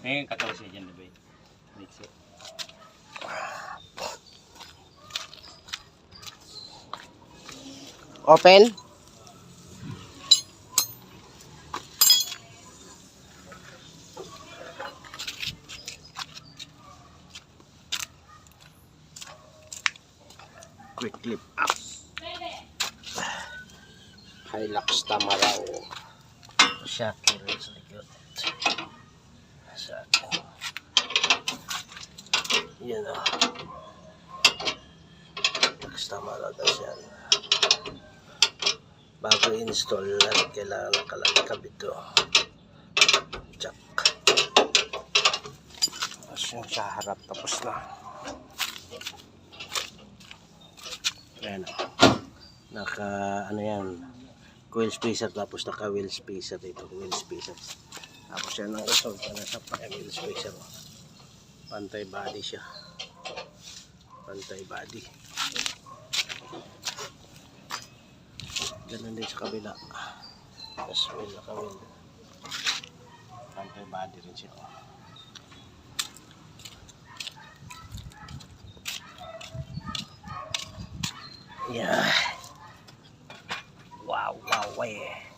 Ngayon 14 dyan na ba eh. Mix it. Open. Quick clip up. Hilux Tamaraw. Shakir is likod. Sa akin. Yan o. Hilux Tamaraw daw siya. Bago install na kailangan nakalagkabit ito. Jack. Tapos yung sa harap tapos na. Ayan o. Naka ano yan, coil spacer, tapos naka wheel spacer dito, wheel spacer. Tapos yan ang result na sa wheel spacer. Pantay body siya. Pantay body. Ganun din sa kabila. Tapos wheel, naka wheel. Pantay body rin siya. Yeah. Wow, wow, wow.